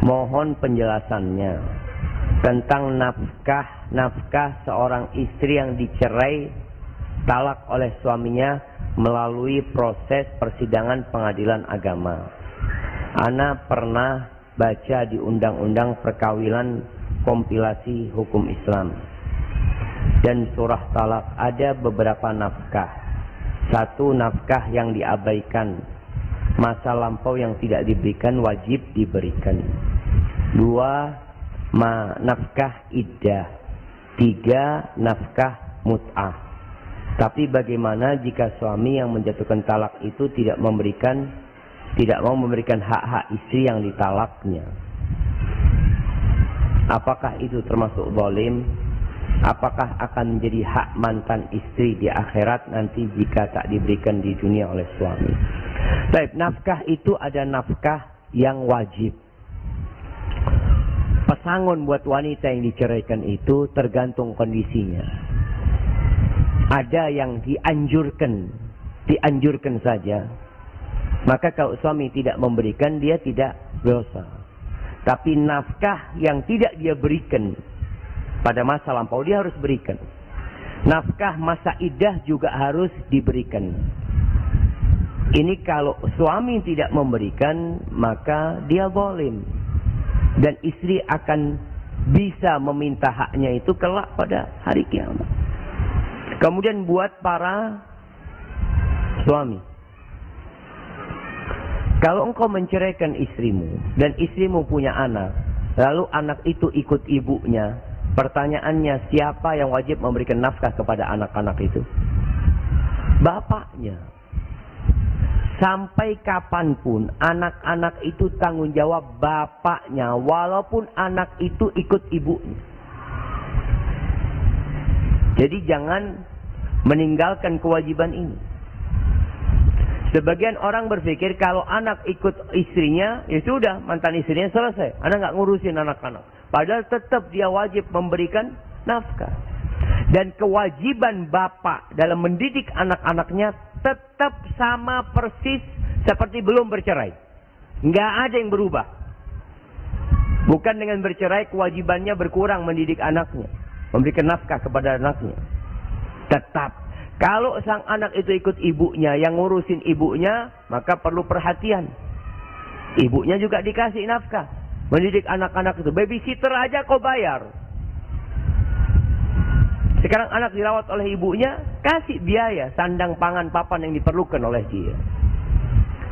Mohon penjelasannya tentang nafkah seorang istri yang dicerai talak oleh suaminya melalui proses persidangan pengadilan agama. Ana pernah baca di undang-undang perkawinan kompilasi hukum Islam dan surah talak ada beberapa nafkah. Satu, nafkah yang diabaikan, masa lampau yang tidak diberikan wajib diberikan. Dua, nafkah iddah. Tiga, nafkah mut'ah. Tapi bagaimana jika suami yang menjatuhkan talak itu tidak mau memberikan hak-hak istri yang ditalaknya? Apakah itu termasuk zalim? Apakah akan menjadi hak mantan istri di akhirat nanti jika tak diberikan di dunia oleh suami? Baik, nafkah itu ada nafkah yang wajib. Pesangon buat wanita yang diceraikan itu tergantung kondisinya. Ada yang dianjurkan saja. Maka kalau suami tidak memberikan, dia tidak dosa. Tapi nafkah yang tidak dia berikan pada masa lampau, dia harus berikan. Nafkah masa iddah juga harus diberikan. Ini kalau suami tidak memberikan, maka dia zalim. Dan istri akan bisa meminta haknya itu kelak pada hari kiamat. Kemudian buat para suami, kalau engkau menceraikan istrimu dan istrimu punya anak, lalu anak itu ikut ibunya, pertanyaannya, siapa yang wajib memberikan nafkah kepada anak-anak itu? Bapaknya. Sampai kapanpun anak-anak itu tanggung jawab bapaknya, walaupun anak itu ikut ibunya. Jadi jangan meninggalkan kewajiban ini. Sebagian orang berpikir kalau anak ikut istrinya, ya sudah, mantan istrinya selesai. Anak nggak ngurusin anak-anak. Padahal tetap dia wajib memberikan nafkah. Dan kewajiban bapak dalam mendidik anak-anaknya tetap sama persis seperti belum bercerai. Nggak ada yang berubah. Bukan dengan bercerai kewajibannya berkurang mendidik anaknya, memberikan nafkah kepada anaknya. Tetap. Kalau sang anak itu ikut ibunya, yang ngurusin ibunya, maka perlu perhatian. Ibunya juga dikasih nafkah. Mendidik anak-anak itu. Babysitter aja kau bayar. Sekarang anak dirawat oleh ibunya, kasih biaya, sandang, pangan, papan yang diperlukan oleh dia.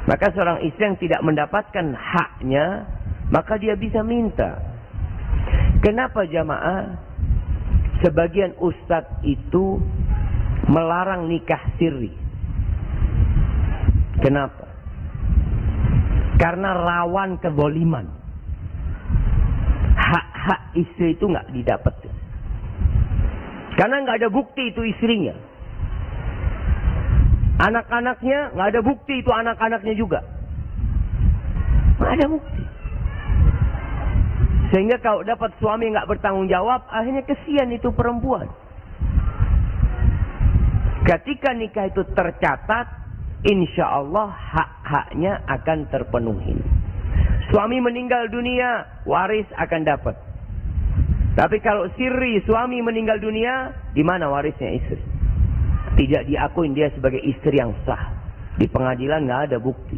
Maka seorang istri yang tidak mendapatkan haknya, maka dia bisa minta. Kenapa jamaah? Sebagian ustadz itu melarang nikah siri. Kenapa? Karena rawan kezaliman. Hak-hak istri itu nggak didapat. Karena nggak ada bukti itu istrinya. Anak-anaknya nggak ada bukti itu anak-anaknya juga. Nggak ada bukti. Sehingga kalau dapat suami nggak bertanggung jawab, akhirnya kesian itu perempuan. Ketika nikah itu tercatat, insya Allah hak-haknya akan terpenuhi. Suami meninggal dunia, waris akan dapat. Tapi kalau siri suami meninggal dunia, di mana warisnya istri? Tidak diakui dia sebagai istri yang sah. Di pengadilan nggak ada bukti.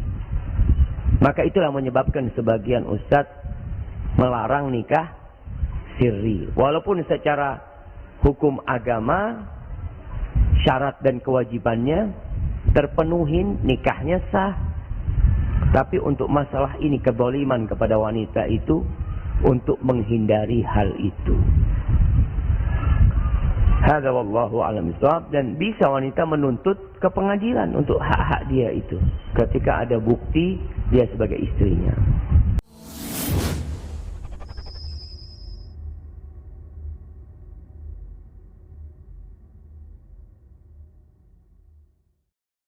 Maka itulah menyebabkan sebagian ustadz melarang nikah siri. Walaupun secara hukum agama syarat dan kewajibannya terpenuhi, nikahnya sah. Tapi untuk masalah ini, kezaliman kepada wanita itu, untuk menghindari hal itu. Hadza wallahu a'lam bishawab. Dan bisa wanita menuntut ke pengadilan untuk hak-hak dia itu ketika ada bukti dia sebagai istrinya.